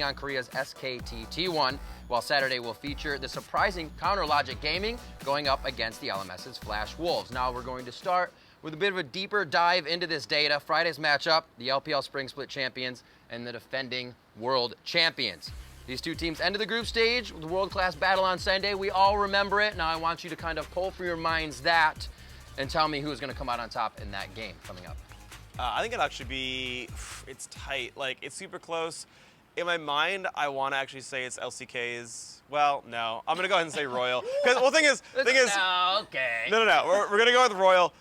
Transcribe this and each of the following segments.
on Korea's SKT T1, while Saturday will feature the surprising Counter Logic Gaming going up against the LMS's Flash Wolves. Now we're going to start with a bit of a deeper dive into this data. Friday's matchup, the LPL Spring Split champions and the defending world champions. These two teams ended the group stage with a world-class battle on Sunday. We all remember it. Now I want you to kind of pull from your minds that and tell me who's going to come out on top in that game coming up. I think it'll actually be, it's tight. Like, it's super close. In my mind, I want to actually say it's LCK's. Well, no. I'm going to go ahead and say Royal. Because, well, thing is. No, okay. No. We're going to go with Royal.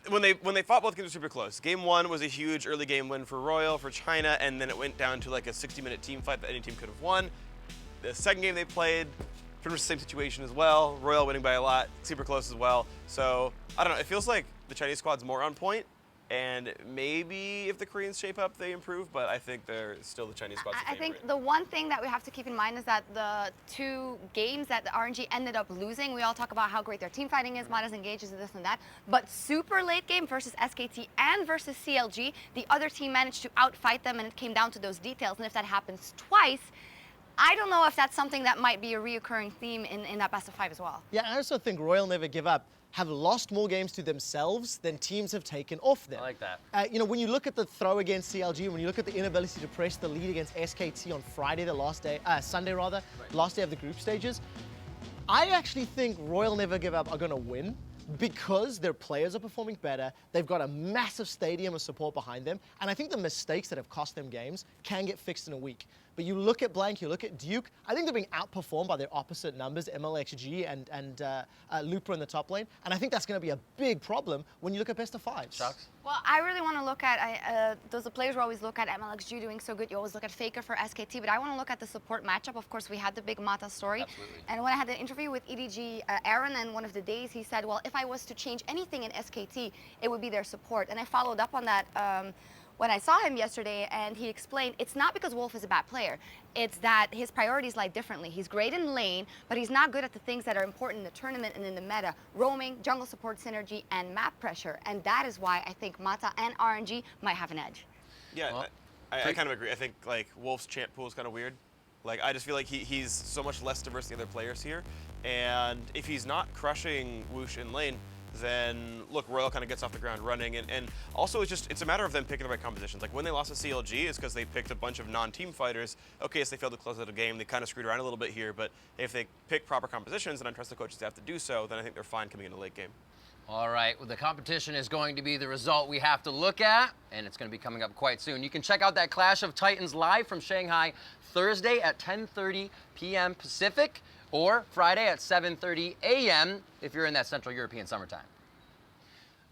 When they fought, both games were super close. Game 1 was a huge early game win for Royal, for China, and then it went down to like a 60-minute team fight that any team could have won. The second game they played, pretty much the same situation as well. Royal winning by a lot, super close as well. So, I don't know. It feels like the Chinese squad's more on point. And maybe if the Koreans shape up, they improve, but I think they're still the Chinese squad's I think the one thing that we have to keep in mind is that the two games that the RNG ended up losing, we all talk about how great their team fighting is, Mata's engages and this and that, but super late game versus SKT and versus CLG, the other team managed to outfight them and it came down to those details, and if that happens twice, I don't know if that's something that might be a reoccurring theme in that best of 5 as well. Yeah, I also think Royal Never Give Up have lost more games to themselves than teams have taken off them. I like that. You know, when you look at the throw against CLG, when you look at the inability to press the lead against SKT on Friday, the last day, Sunday rather, last day of the group stages, I actually think Royal Never Give Up are going to win because their players are performing better. They've got a massive stadium of support behind them, and I think the mistakes that have cost them games can get fixed in a week. But you look at Blank, you look at Duke, I think they're being outperformed by their opposite numbers, MLXG and Looper in the top lane, and I think that's going to be a big problem when you look at best of 5s. Shucks? Well, I really want to look at, those players will always look at MLXG doing so good. You always look at Faker for SKT, but I want to look at the support matchup. Of course, we had the big Mata story. Absolutely. And when I had an interview with EDG Aaron, and one of the days he said, well, if I was to change anything in SKT, it would be their support. And I followed up on that when I saw him yesterday, and he explained it's not because Wolf is a bad player. It's that his priorities lie differently. He's great in lane, but he's not good at the things that are important in the tournament and in the meta. Roaming, jungle support synergy, and map pressure. And that is why I think Mata and RNG might have an edge. Yeah, well, I kind of agree. I think like Wolf's champ pool is kind of weird. Like, I just feel like he's so much less diverse than the other players here. And if he's not crushing Whoosh in lane, then look, Royal kind of gets off the ground running, and also it's a matter of them picking the right compositions. Like when they lost to CLG, it's because they picked a bunch of non-team fighters. Okay, yes, they failed to close out a game. They kind of screwed around a little bit here, but if they pick proper compositions, and I trust the coaches to have to do so, then I think they're fine coming into late game. All right, well, the competition is going to be the result we have to look at, and it's going to be coming up quite soon. You can check out that Clash of Titans live from Shanghai Thursday at 10:30 p.m. Pacific, or Friday at 7:30 a.m. if you're in that Central European summertime.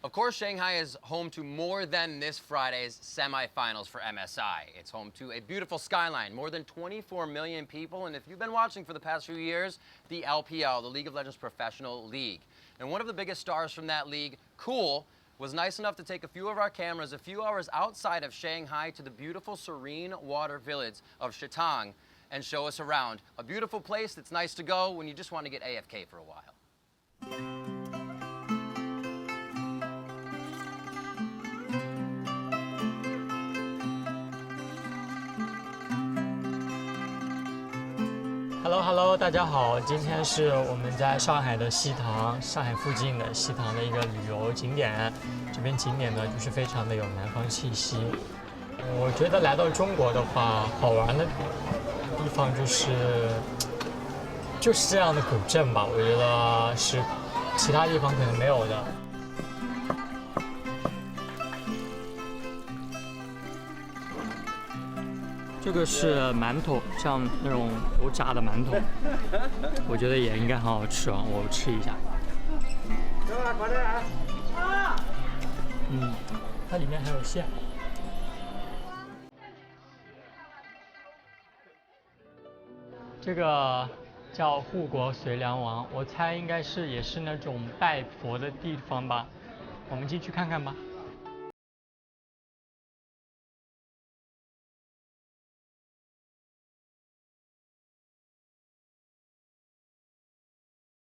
Of course, Shanghai is home to more than this Friday's semifinals for MSI. It's home to a beautiful skyline, more than 24 million people, and if you've been watching for the past few years, the LPL, the League of Legends Professional League. And one of the biggest stars from that league, Cool, was nice enough to take a few of our cameras a few hours outside of Shanghai to the beautiful serene water village of Shitang and show us around. A beautiful place that's nice to go when you just want to get AFK for a while. Hello， 大家好，今天是我们在上海的西塘，上海附近的西塘的一个旅游景点。这边景点呢，就是非常的有南方气息。我觉得来到中国的话，好玩的地方就是这样的古镇吧，我觉得是其他地方可能没有的。这个是馒头，像那种油炸的馒头，我觉得也应该很好吃啊，我吃一下。它里面还有馅。这个叫护国随梁王，我猜应该也是那种拜佛的地方吧，我们进去看看吧。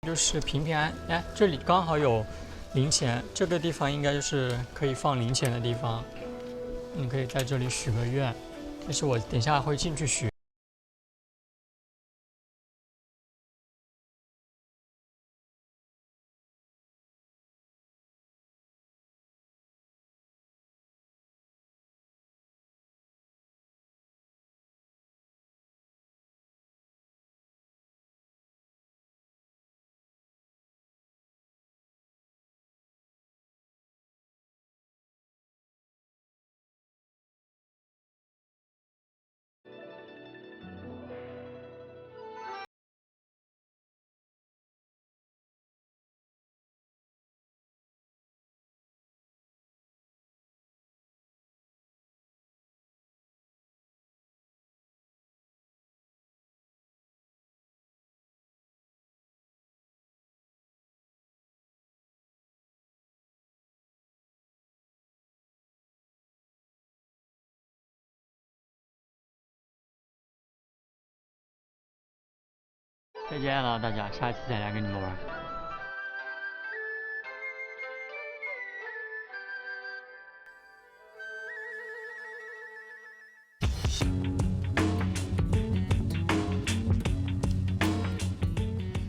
就是平平安，哎，这里刚好有零钱，这个地方应该就是可以放零钱的地方，你可以在这里许个愿，但是我等一下会进去许。再见了，大家，下一次再来跟你们玩。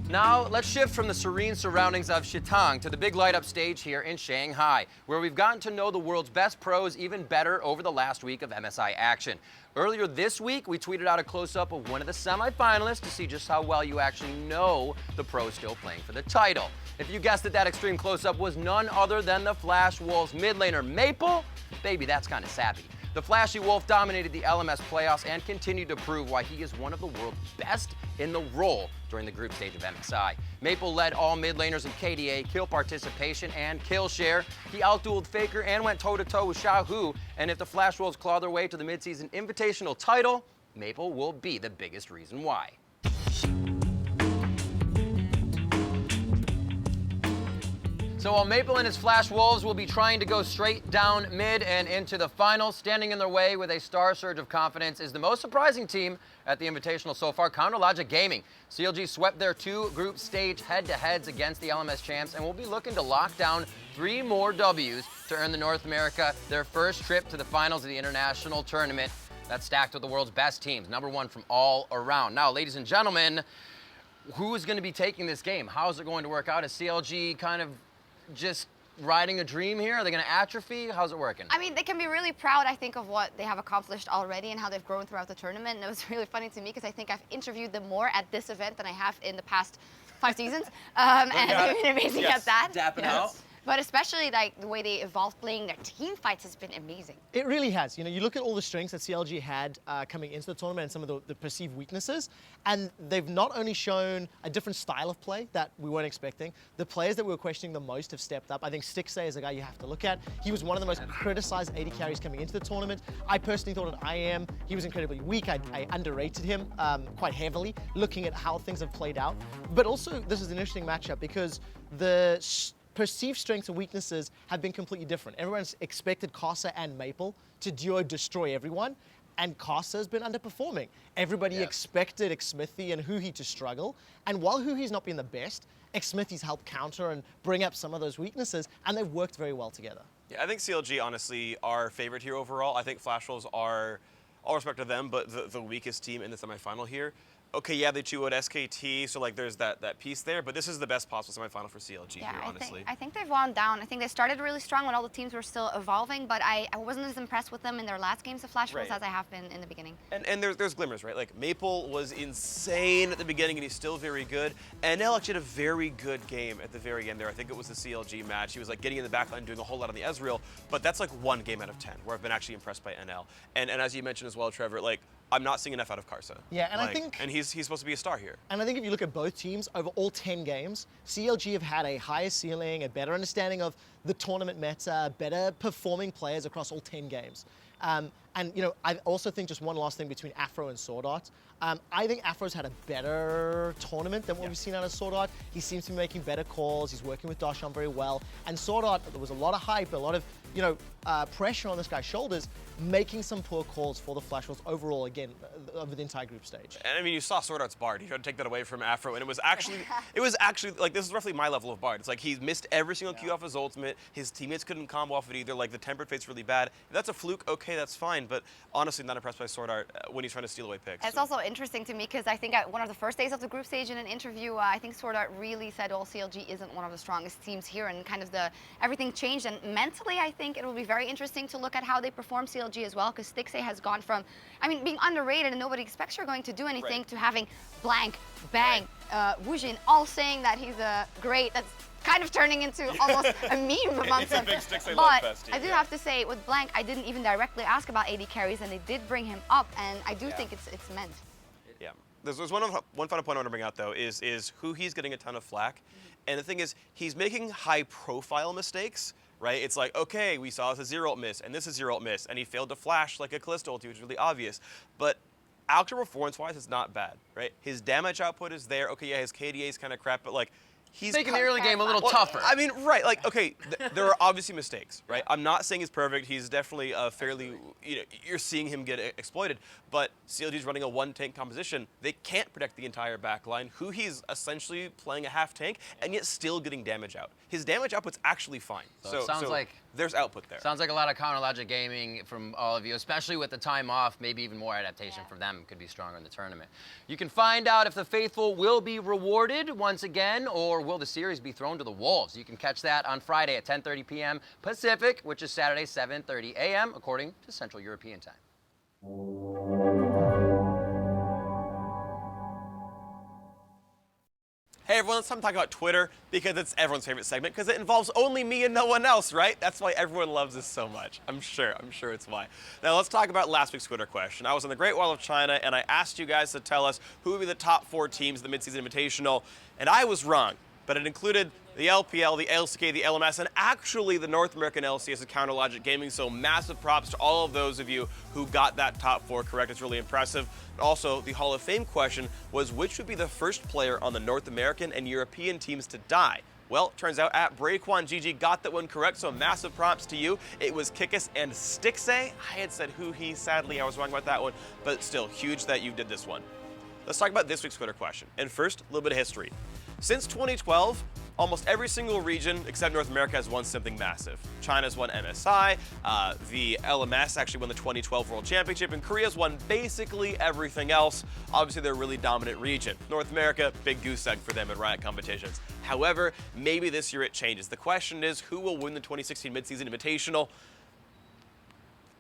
Now, let's shift from the serene surroundings of Shitang to the big light up stage here in Shanghai, where we've gotten to know the world's best pros even better over the last week of MSI action. Earlier this week, we tweeted out a close-up of one of the semifinalists to see just how well you actually know the pro still playing for the title. If you guessed it, that extreme close-up was none other than the Flash Wolves mid laner Maple. Baby, that's kind of sappy. The Flashy Wolf dominated the LMS playoffs and continued to prove why he is one of the world's best in the role during the group stage of MSI. Maple led all mid laners in KDA, kill participation, and kill share. He outdueled Faker and went toe-to-toe with Xiaohu, and if the Flash Wolves claw their way to the midseason Invitational title, Maple will be the biggest reason why. So while Maple and his Flash Wolves will be trying to go straight down mid and into the finals, standing in their way with a star surge of confidence is the most surprising team at the Invitational so far, Counterlogic Gaming. CLG swept their 2 group stage head-to-heads against the LMS champs and will be looking to lock down 3 more Ws to earn the North America their first trip to the finals of the international tournament that's stacked with the world's best teams, #1 from all around. Now, ladies and gentlemen, who is going to be taking this game? How is it going to work out? Is CLG kind of just riding a dream here? Are they going to atrophy? How's it working? I mean, they can be really proud, I think, of what they have accomplished already and how they've grown throughout the tournament. And it was really funny to me because I think I've interviewed them more at this event than I have in the past 5 seasons. And they've been amazing at that. Dapping out. But especially like the way they evolved playing their team fights has been amazing. It really has. You know, you look at all the strengths that CLG had coming into the tournament and some of the perceived weaknesses, and they've not only shown a different style of play that we weren't expecting. The players that we were questioning the most have stepped up. I think Stixay is a guy you have to look at. He was one of the most criticized AD carries coming into the tournament. I personally thought at IM he was incredibly weak. I underrated him quite heavily, looking at how things have played out. But also, this is an interesting matchup because the perceived strengths and weaknesses have been completely different. Everyone's expected Casa and Maple to duo destroy everyone, and Casa has been underperforming. Everybody expected Xsmithy and Huhi to struggle, and while Huhi's not been the best, Xsmithy's helped counter and bring up some of those weaknesses, and they've worked very well together. Yeah, I think CLG, honestly, are favorite here overall. I think Flash Wolves are, all respect to them, but the weakest team in the semifinal here. Okay, yeah, they chew out SKT, so like there's that piece there, but this is the best possible semifinal for CLG here, honestly. I think they've wound down. I think they started really strong when all the teams were still evolving, but I wasn't as impressed with them in their last games of Flash Wolves as I have been in the beginning. And there's glimmers, right? Like Maple was insane at the beginning, and he's still very good. NL actually had a very good game at the very end there. I think it was the CLG match. He was like getting in the backline, doing a whole lot on the Ezreal, but that's like 1 game out of 10 where I've been actually impressed by NL. And as you mentioned as well, Trevor, like I'm not seeing enough out of Karsa. Yeah, and like, I think... And he's supposed to be a star here. And I think if you look at both teams, over all 10 games, CLG have had a higher ceiling, a better understanding of the tournament meta, better performing players across all 10 games. And, you know, I also think just one last thing between Afro and Sword Art. I think Afro's had a better tournament than what we've seen out of Sword Art. He seems to be making better calls. He's working with Darshan very well. And Sword Art, there was a lot of hype, a lot of, you know, pressure on this guy's shoulders, making some poor calls for the Flash Wolves overall, again, over the entire group stage. And I mean, you saw Sword Art's Bard. He tried to take that away from Afro, and it was actually like, this is roughly my level of Bard. It's like he missed every single Q off his ultimate. His teammates couldn't combo off it either. Like the tempered fate's really bad. If that's a fluke, okay, that's fine. But honestly, not impressed by Sword Art when he's trying to steal away picks. It's also interesting to me because I think at one of the first days of the group stage in an interview, I think Sword Art really said, well, CLG isn't one of the strongest teams here, and kind of everything changed. And mentally, I think it will be very interesting to look at how they perform CLG as well, because Stixay has gone from, I mean, being underrated and nobody expects you're going to do anything to having Blank, Bang, Wujin all saying that he's great. That's kind of turning into almost a meme amongst them. It's a big Stixay But love fest here, I do have to say, with Blank, I didn't even directly ask about AD carries, and they did bring him up, and I do think it's meant. Yeah. There's one final point I want to bring out, though, is who he's getting a ton of flack. And the thing is, he's making high-profile mistakes, right? It's like, okay, we saw this a 0-ult miss, and this is 0-ult miss, and he failed to flash like a Callisto ulti, which is really obvious. But actual performance-wise, it's not bad, right? His damage output is there. Okay, yeah, his KDA is kind of crap, but like, he's making the early game a little tougher. I mean, right? Like, okay, there are obviously mistakes, right? I'm not saying he's perfect. He's definitely fairly, you're seeing him get exploited. But CLG's running a one-tank composition. They can't protect the entire back line. He's essentially playing a half tank and yet still getting damage out. His damage output's actually fine. So it sounds like there's output there. Sounds like a lot of counter logic gaming from all of you, especially with the time off. Maybe even more adaptation from them could be stronger in the tournament. You can find out if the faithful will be rewarded once again, or will the series be thrown to the wolves. You can catch that on Friday at 10:30 p.m. Pacific, which is Saturday 7:30 a.m. according to Central European time. Hey everyone, let's talk about Twitter, because it's everyone's favorite segment, because it involves only me and no one else, right? That's why everyone loves this so much. I'm sure it's why. Now let's talk about last week's Twitter question. I was on the Great Wall of China, and I asked you guys to tell us who would be the top 4 teams in the midseason invitational, and I was wrong. But it included the LPL, the LCK, the LMS, and actually the North American LCS of Counter Logic Gaming, so massive props to all of those of you who got that top 4 correct. It's really impressive. Also, the Hall of Fame question was which would be the first player on the North American and European teams to die? Well, turns out at Breakwon GG got that one correct, so massive props to you. It was Kikis and Stixay. I had said Huhi, sadly I was wrong about that one, but still huge that you did this one. Let's talk about this week's Twitter question. And first, a little bit of history. Since 2012, almost every single region except North America has won something massive. China's won MSI, the LMS actually won the 2012 World Championship, and Korea's won basically everything else. Obviously, they're a really dominant region. North America, big goose egg for them at Riot competitions. However, maybe this year it changes. The question is, who will win the 2016 Midseason Invitational?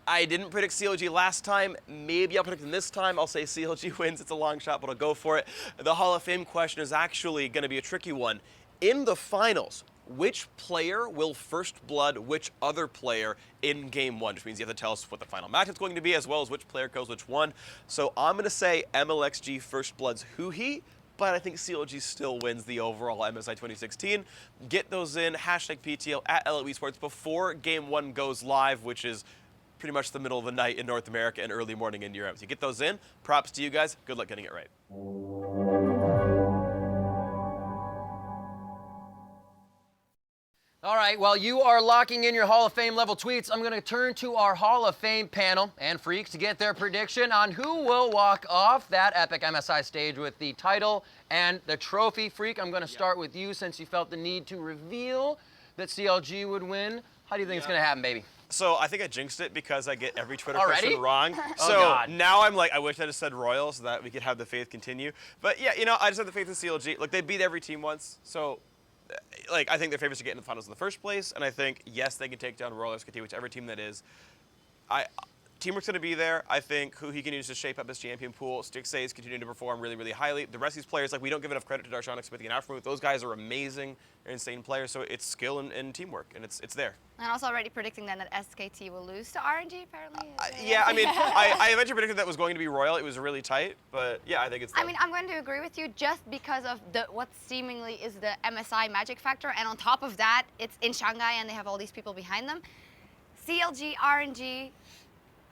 I didn't predict CLG last time. Maybe I'll predict them this time. I'll say CLG wins. It's a long shot, but I'll go for it. The Hall of Fame question is actually going to be a tricky one. In the finals, which player will first blood which other player in game 1, which means you have to tell us what the final match is going to be, as well as which player kills which one. So I'm going to say MLXG first bloods Huhi, but I think CLG still wins the overall MSI 2016. Get those in, #PTL at LOE Sports before game 1 goes live, which is pretty much the middle of the night in North America and early morning in Europe. So you get those in. Props to you guys. Good luck getting it right. All right, while you are locking in your Hall of Fame level tweets, I'm going to turn to our Hall of Fame panel and freaks to get their prediction on who will walk off that epic MSI stage with the title and the trophy. Freak, I'm going to start with you since you felt the need to reveal that CLG would win. How do you think it's going to happen, baby? So I think I jinxed it because I get every Twitter Already? question wrong. Oh, so God. now I'm like, I wish I just said Royal so that we could have the faith continue. But yeah, I just have the faith in CLG. Look, they beat every team once, so like I think they're favorites to get in the finals in the first place, and I think yes, they can take down Royal SKT, whichever team that is. Teamwork's going to be there. I think who he continues to shape up his champion pool. Stixay is continuing to perform really, really highly. The rest of these players, like we don't give enough credit to Darshan, Smithy, and AfterMatch. Those guys are amazing. They're insane players. So it's skill and teamwork, and it's there. And also already predicting then that SKT will lose to RNG, apparently. Yeah, I mean, I eventually predicted that was going to be Royal. It was really tight, but yeah, I think it's them. I mean, I'm going to agree with you just because of what seemingly is the MSI magic factor, and on top of that, it's in Shanghai and they have all these people behind them. CLG, RNG,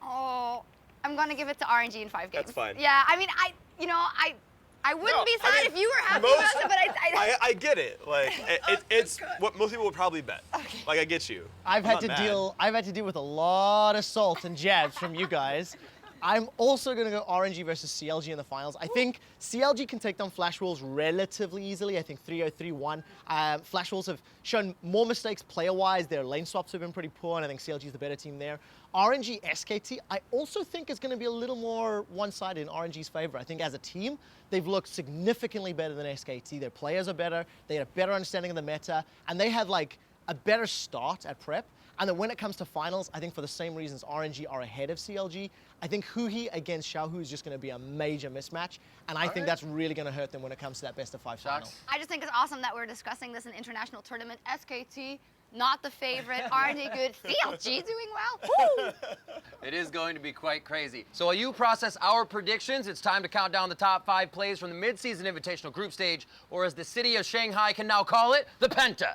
oh, I'm going to give it to RNG in 5 games. That's fine. Yeah, I mean, I wouldn't be sad if you were happy about it, but I get it. Like it's what most people would probably bet. Okay. Like I get you. I've had to deal with a lot of salt and jabs from you guys. I'm also going to go RNG versus CLG in the finals. I think CLG can take down Flash Wolves relatively easily. I think 3-0, 3-1. Flash Wolves have shown more mistakes player-wise. Their lane swaps have been pretty poor, and I think CLG is the better team there. RNG SKT, I also think is going to be a little more one-sided in RNG's favor. I think as a team, they've looked significantly better than SKT. Their players are better. They had a better understanding of the meta, and they had like a better start at prep. And then when it comes to finals, I think for the same reasons RNG are ahead of CLG. I think Huhi against Xiaohu is just going to be a major mismatch, and I think that's really going to hurt them when it comes to that best of 5 final. I just think it's awesome that we're discussing this in international tournament. SKT, not the favorite. RNG good. CLG doing well. Woo! It is going to be quite crazy. So while you process our predictions, it's time to count down the top 5 plays from the mid-season invitational group stage, or as the city of Shanghai can now call it, the Penta.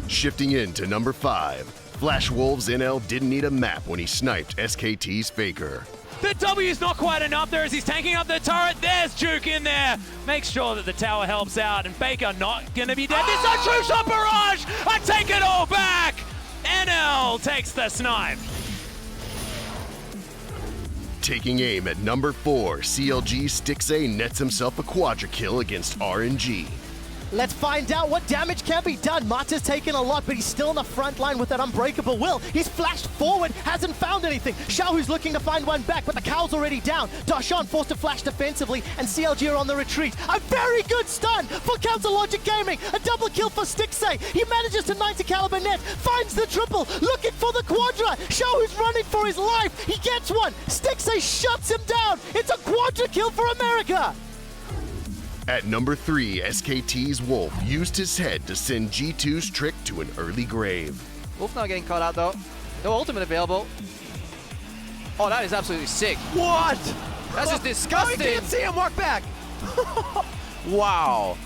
Shifting in to number 5, Flash Wolves NL didn't need a map when he sniped SKT's Faker. The W's not quite enough there as he's tanking up the turret. There's Juke in there. Makes sure that the tower helps out, and Baker not gonna be dead. This is a true shot barrage! I take it all back! NL takes the snipe. Taking aim at number 4, CLG Stixay nets himself a quadra kill against RNG. Let's find out what damage can be done. Mata's taken a lot, but he's still in the front line with that unbreakable will. He's flashed forward, hasn't found anything. Xiaohu's looking to find one back, but the Cowl's already down. Darshan forced to flash defensively, and CLG are on the retreat. A very good stun for Counter Logic Gaming. A double kill for Stixay. He manages to 90 caliber net, finds the triple, looking for the quadra. Xiaohu's running for his life. He gets one. Stixay shuts him down. It's a quadra kill for America. At number 3, SKT's Wolf used his head to send G2's Trick to an early grave. Wolf not getting caught out though. No ultimate available. Oh, that is absolutely sick. What? That's just disgusting. Oh, you can't see him walk back. Wow.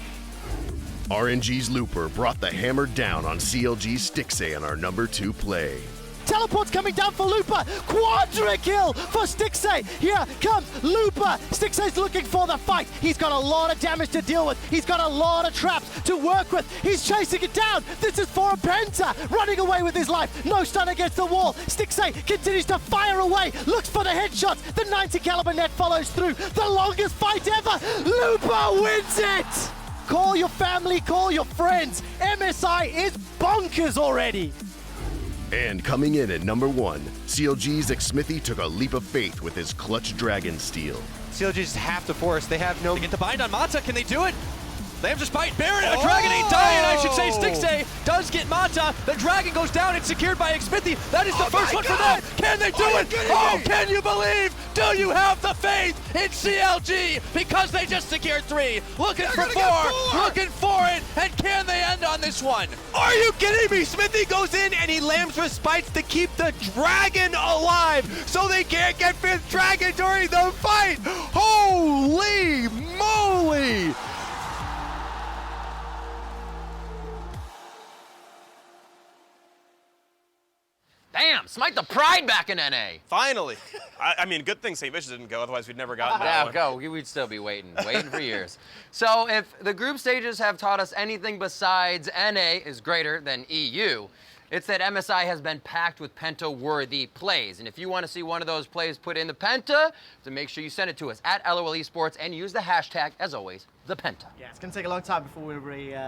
RNG's Looper brought the hammer down on CLG's Stixay on our number 2 play. Teleport's coming down for Looper. Quadra kill for Stixay. Here comes Looper. Stixay's looking for the fight. He's got a lot of damage to deal with. He's got a lot of traps to work with. He's chasing it down. This is for a Penta. Running away with his life. No stun against the wall. Stixay continues to fire away. Looks for the headshots. The 90 caliber net follows through. The longest fight ever. Looper wins it. Call your family, call your friends. MSI is bonkers already. And coming in at number 1, CLG's Xmithy took a leap of faith with his clutch Dragon Steel. CLG just have to force. They have no. They get the bind on Mata. Can they do it? They have just bite Baron. A Dragon ain't dying, I should say. Stixay does get Mata. The Dragon goes down. It's secured by Xmithy. That is the first one for that. Can they do it? Oh, can you believe? Do you have the faith in CLG? Because they just secured 3. Looking for 4. Looking for it. And can they end on this one? Are you kidding me? Smithy goes in and he lambs with spites to keep the Dragon alive so they can't get 5th Dragon during the fight. Holy moly! Damn, smite the pride back in NA. Finally. I mean, good thing St. Vicious didn't go, otherwise we'd never gotten that Yeah, one. go. We'd still be waiting for years. So if the group stages have taught us anything besides NA is greater than EU, it's that MSI has been packed with Penta-worthy plays. And if you want to see one of those plays put in the Penta, then make sure you send it to us at LOL Esports and use the hashtag, as always, the Penta. Yeah, it's going to take a long time before we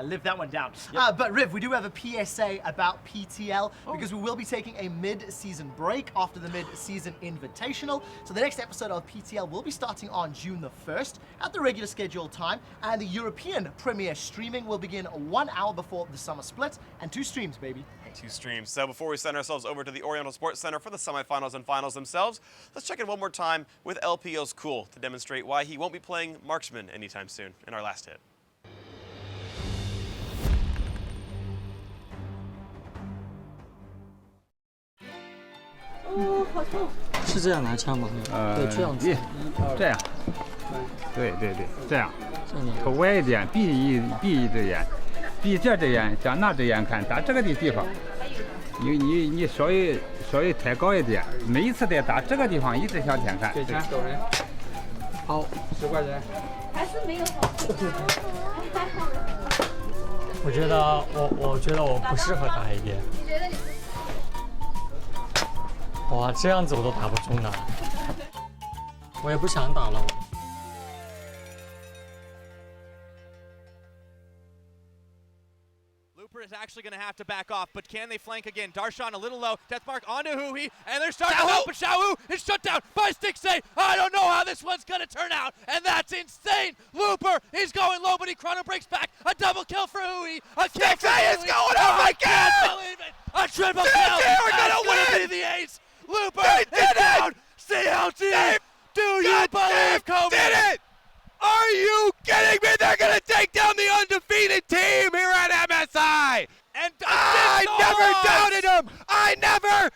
live that one down. But Riv, we do have a PSA about PTL because we will be taking a mid-season break after the mid-season Invitational. So the next episode of PTL will be starting on June the 1st at the regular scheduled time, and the European premiere streaming will begin 1 hour before the summer split, and 2 streams, baby. 2 streams. So before we send ourselves over to the Oriental Sports Center for the semifinals and finals themselves, let's check in one more time with LPO's Cool to demonstrate why he won't be playing Marksman anytime soon in our last hit. 是这样拿枪吗？对，这样子。这样，对，这样，这样头歪一点，闭一只眼，闭这只眼，向那只眼看，打这个的地方，你稍微抬高一点，每一次得打这个地方一直向前看。给钱，走人。好，10块钱。还是没有好。我觉得我不适合打 AD。你觉得你？哇，这样子我都打不中的，我也不想打了。Looper is actually going to have to back off, but can they flank again? Darshan a little low, Deathmark onto Hui, and they're starting to help, but Xiaohu is shut down by Stixay. I don't know how this one's going to turn out, and that's insane. Looper is going low, but he chrono breaks back. A double kill for Hui. A kill for Hui. is going up I again! can't believe it. A triple kill. They're gonna That's win! be the ace. Looper They is did it! down. CLG. Do you believe Kobe? Did it! Are you kidding me? They're gonna take down the undefeated team here at MSI! And I never doubted him! I never